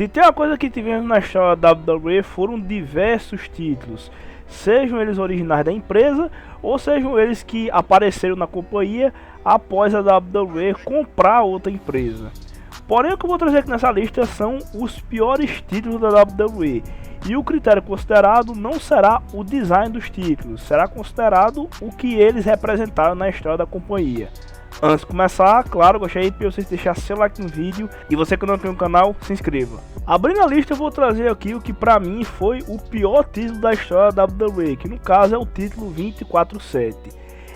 Se tem uma coisa que tivemos na história da WWE foram diversos títulos, sejam eles originais da empresa ou sejam eles que apareceram na companhia após a WWE comprar outra empresa. Porém, o que eu vou trazer aqui nessa lista são os piores títulos da WWE. E o critério considerado não será o design dos títulos, será considerado o que eles representaram na história da companhia. Antes de começar, claro, gostaria de vocês deixarem seu like no vídeo e você que não tem o canal, se inscreva. Abrindo a lista, eu vou trazer aqui o que pra mim foi o pior título da história da WWE, que no caso é o título 24/7.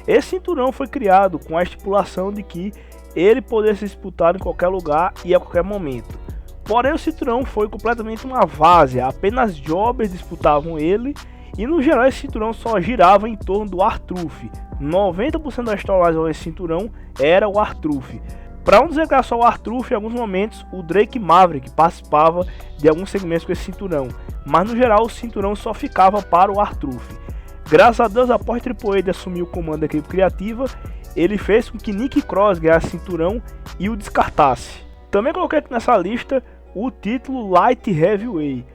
Esse cinturão foi criado com a estipulação de que ele poderia ser disputado em qualquer lugar e a qualquer momento. Porém, o cinturão foi completamente uma várzea, apenas jobbers disputavam ele e no geral esse cinturão só girava em torno do R-Truth. 90% da storyline desse cinturão era o R-Truth. Para não dizer que era só o R-Truth, em alguns momentos o Drake Maverick participava de alguns segmentos com esse cinturão, mas no geral o cinturão só ficava para o R-Truth. Graças a Deus, após Triple H assumir o comando da equipe criativa, ele fez com que Nick Cross ganhasse cinturão e o descartasse. Também coloquei aqui nessa lista o título Light Heavyweight.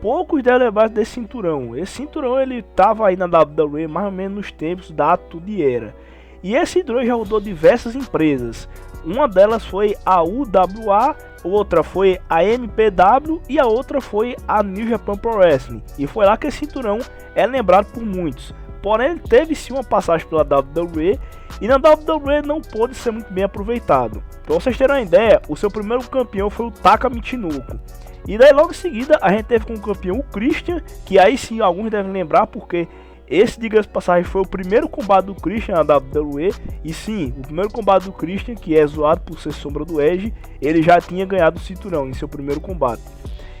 Poucos devem lembrar desse cinturão. Esse cinturão ele estava aí na WWE mais ou menos nos tempos da Attitude Era. E esse cinturão já rodou diversas empresas. Uma delas foi a UWA, outra foi a MPW e a outra foi a New Japan Pro Wrestling. E foi lá que esse cinturão é lembrado por muitos. Porém, ele teve sim uma passagem pela WWE e na WWE não pôde ser muito bem aproveitado. Para vocês terem uma ideia, o seu primeiro campeão foi o Taka Michinoku. E daí logo em seguida a gente teve como campeão o Christian, que aí sim alguns devem lembrar porque esse, diga-se de passagem, foi o primeiro combate do Christian na WWE. E sim, o primeiro combate do Christian, que é zoado por ser sombra do Edge, ele já tinha ganhado o cinturão em seu primeiro combate.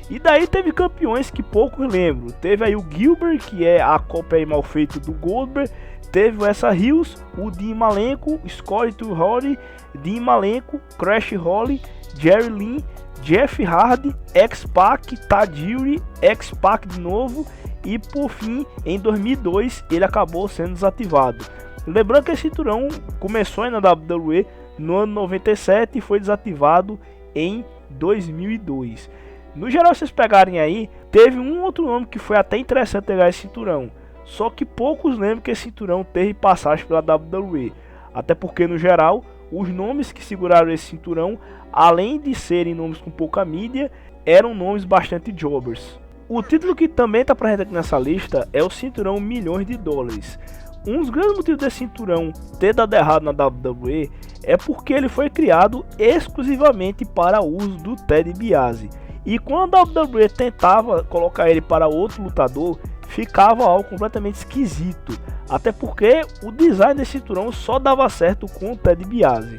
E daí teve campeões que poucos lembram. Teve aí o Gilbert, que é a cópia mal feita do Goldberg. Teve o Essa Hills, o Dean Malenko, Scotty 2 Hotty, Dean Malenko, Crash Holly, Jerry Lynn, Jeff Hardy, X-Pac, Tajiri, X-Pac de novo. E por fim, em 2002, ele acabou sendo desativado. Lembrando que esse cinturão começou na WWE no ano 97 e foi desativado em 2002. No geral, se vocês pegarem aí, teve um outro nome que foi até interessante pegar esse cinturão. Só que poucos lembram que esse cinturão teve passagem pela WWE. Até porque, no geral, os nomes que seguraram esse cinturão, além de serem nomes com pouca mídia, eram nomes bastante jobbers. O título que também está presente aqui nessa lista é o cinturão milhões de dólares. Um dos grandes motivos desse cinturão ter dado errado na WWE é porque ele foi criado exclusivamente para uso do Ted DiBiase. E quando a WWE tentava colocar ele para outro lutador, ficava algo completamente esquisito. Até porque o design desse cinturão só dava certo com o Ted DiBiase.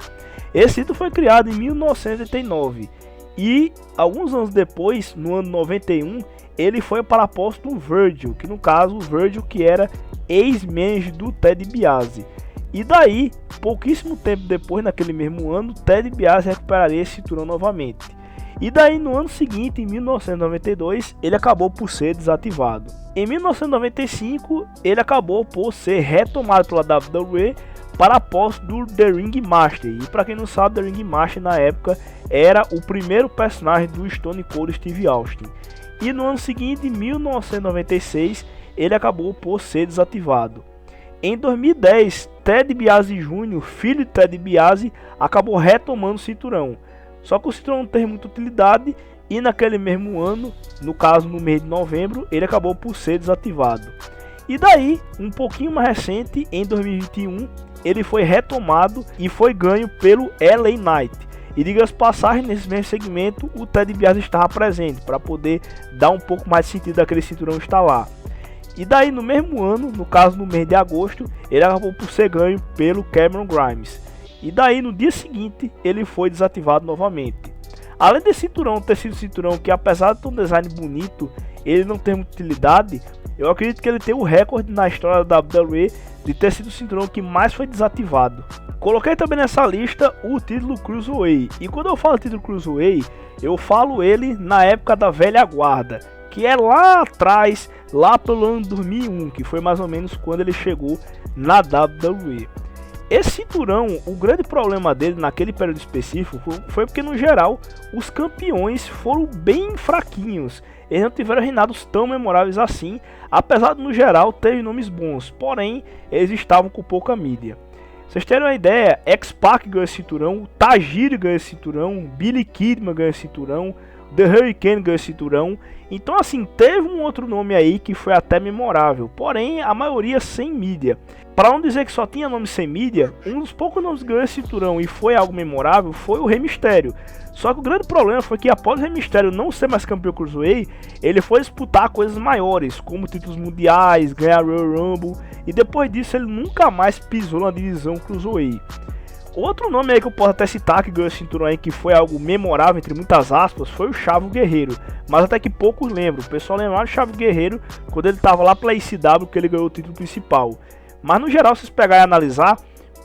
Esse título foi criado em 1989 e alguns anos depois, no ano 91, ele foi para a posse do Virgil, que no caso o Virgil que era ex-manager do Ted DiBiase. E daí, pouquíssimo tempo depois, naquele mesmo ano, Ted DiBiase recuperaria esse cinturão novamente. E daí no ano seguinte, em 1992, ele acabou por ser desativado. Em 1995, ele acabou por ser retomado pela WWE para a posse do The Ring Master. E para quem não sabe, The Ring Master na época era o primeiro personagem do Stone Cold Steve Austin. E no ano seguinte, em 1996, ele acabou por ser desativado. Em 2010, Ted DiBiase Jr., filho de Ted DiBiase, acabou retomando o cinturão. Só que o cinturão não teve muita utilidade e naquele mesmo ano, no caso no mês de novembro, ele acabou por ser desativado. E daí, um pouquinho mais recente, em 2021, ele foi retomado e foi ganho pelo LA Knight. E diga-se passagem, nesse mesmo segmento, o Ted DiBiase estava presente para poder dar um pouco mais de sentido daquele cinturão estar lá. E daí no mesmo ano, no caso no mês de agosto, ele acabou por ser ganho pelo Cameron Grimes. E daí no dia seguinte ele foi desativado novamente. Além desse cinturão ter sido um cinturão que, apesar de ter um design bonito, ele não tem muita utilidade, eu acredito que ele tem o recorde na história da WWE de ter sido o cinturão que mais foi desativado. Coloquei também nessa lista o título Cruiserweight. E quando eu falo título Cruiserweight, eu falo ele na época da velha guarda, que é lá atrás, lá pelo ano 2001, que foi mais ou menos quando ele chegou na WWE. Esse cinturão, o grande problema dele naquele período específico foi porque, no geral, os campeões foram bem fraquinhos. Eles não tiveram reinados tão memoráveis assim, apesar de, no geral, terem nomes bons, porém, eles estavam com pouca mídia. Vocês terem uma ideia, X-Pac ganhou esse cinturão, Tajiri ganhou esse cinturão, Billy Kidman ganhou esse cinturão, The Hurricane ganhou esse cinturão. Então, assim, teve um outro nome aí que foi até memorável, porém a maioria sem mídia. Para não dizer que só tinha nome sem mídia, um dos poucos nomes que ganhou esse cinturão e foi algo memorável foi o Rey Mysterio. Só que o grande problema foi que após o Rey Mysterio não ser mais campeão Cruiserweight, ele foi disputar coisas maiores, como títulos mundiais, ganhar Royal Rumble, e depois disso ele nunca mais pisou na divisão Cruiserweight. Outro nome aí que eu posso até citar que ganhou esse cinturão aí, que foi algo memorável, entre muitas aspas, foi o Chavo Guerreiro. Mas até que poucos lembram. O pessoal lembra do Chavo Guerreiro quando ele estava lá pela ICW, que ele ganhou o título principal. Mas no geral, se vocês pegarem e analisar,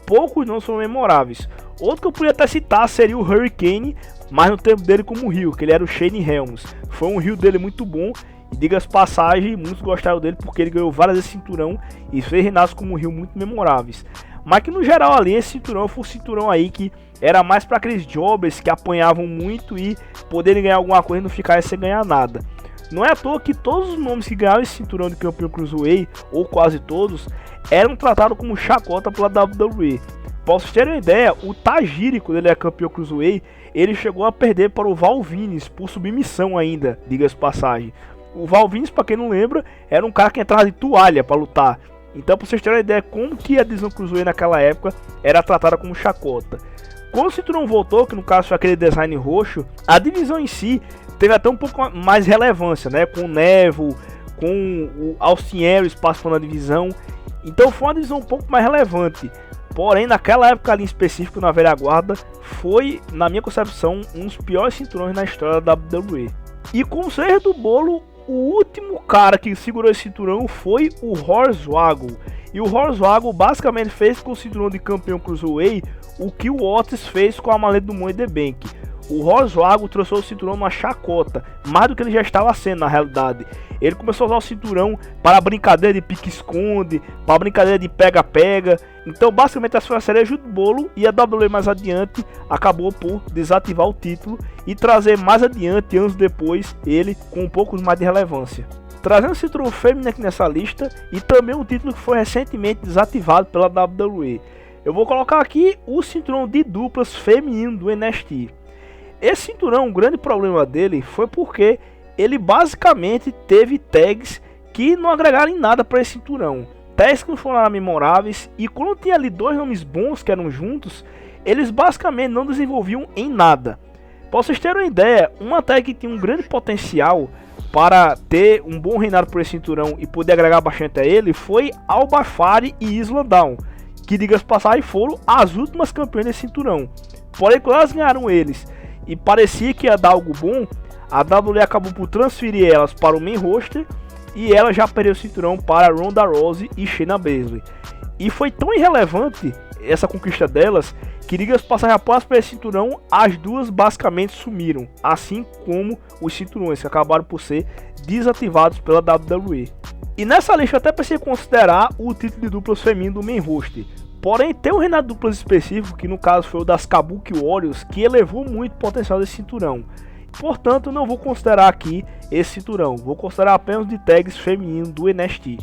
poucos não são memoráveis. Outro que eu podia até citar seria o Hurricane, mas no tempo dele como heel, que ele era o Shane Helms. Foi um heel dele muito bom. E diga-se passagem, muitos gostaram dele porque ele ganhou várias vezes cinturão e fez reinados como heel muito memoráveis. Mas que no geral ali esse cinturão foi um cinturão aí que era mais para aqueles jobbers que apanhavam muito e poderem ganhar alguma coisa e não ficarem sem ganhar nada. Não é à toa que todos os nomes que ganharam esse cinturão de campeão Cruiserweight, ou quase todos, eram tratados como chacota pela WWE. Pra vocês terem uma ideia, o Tajiri, quando ele é campeão Cruiserweight, ele chegou a perder para o Val Venis por submissão ainda, diga-se passagem. O Val Venis, para quem não lembra, era um cara que entrava de toalha para lutar. Então, pra vocês terem uma ideia como que a divisão Cruiserweight naquela época era tratada como chacota. Quando o cinturão voltou, que no caso foi aquele design roxo, a divisão em si teve até um pouco mais relevância, né? Com o Neville, com o Austin Aries participando da divisão. Então foi uma divisão um pouco mais relevante. Porém, naquela época ali em específico, na velha guarda, foi, na minha concepção, um dos piores cinturões na história da WWE. E com o cereja do bolo, o último cara que segurou esse cinturão foi o Hornswoggle. E o Hornswoggle basicamente fez com o cinturão de campeão Cruiserweight o que o Otis fez com a maleta do Money in the Bank. O Hornswoggle trouxe o cinturão numa chacota, mais do que ele já estava sendo na realidade. Ele começou a usar o cinturão para brincadeira de pique-esconde, para brincadeira de pega-pega. Então basicamente essa foi a cereja do bolo e a WWE mais adiante acabou por desativar o título e trazer mais adiante, anos depois, ele com um pouco mais de relevância. Trazendo o cinturão feminino aqui nessa lista e também um título que foi recentemente desativado pela WWE. Eu vou colocar aqui o cinturão de duplas feminino do NXT. Esse cinturão, o grande problema dele foi porque ele basicamente teve tags que não agregaram em nada para esse cinturão. Tags que não foram memoráveis, e quando tinha ali dois nomes bons que eram juntos, eles basicamente não desenvolviam em nada. Para vocês terem uma ideia, uma tag que tinha um grande potencial para ter um bom reinado por esse cinturão e poder agregar bastante a ele foi Alba Fyre e Isla Dawn, que diga-se passagem foram as últimas campeãs desse cinturão. Porém, quando elas ganharam eles e parecia que ia dar algo bom, a WWE acabou por transferir elas para o main roster e ela já perdeu o cinturão para Ronda Rousey e Shayna Baszler. E foi tão irrelevante essa conquista delas que, diga-se passagem, após esse cinturão, as duas basicamente sumiram, assim como os cinturões que acabaram por ser desativados pela WWE. E nessa lista eu até pensei em considerar o título de duplas feminino do main roster. Porém, tem um reinado de duplas específico, que no caso foi o das Kabuki Warriors, que elevou muito o potencial desse cinturão. Portanto, não vou considerar aqui esse cinturão, vou considerar apenas de tags feminino do NXT.